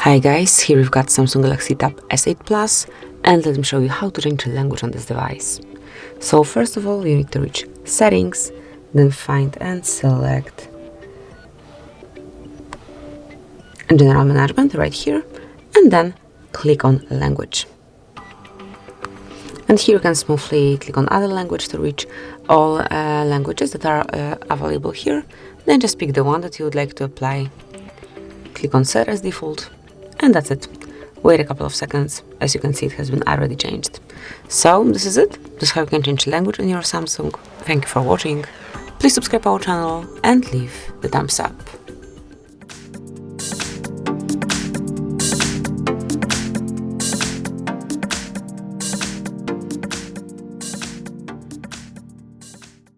Hi guys, here we've got Samsung Galaxy Tab S8 Plus, and let me show you how to change the language on this device. So first of all, you need to reach Settings, then find and select General Management right here, and then click on Language. And here you can smoothly click on Other Language to reach all languages that are available here. Then just pick the one that you would like to apply. Click on Set as Default, and that's it. Wait a couple of seconds. As you can see, it has been already changed. So this is it. This is how you can change language in your Samsung. Thank you for watching. Please subscribe our channel and leave the thumbs up.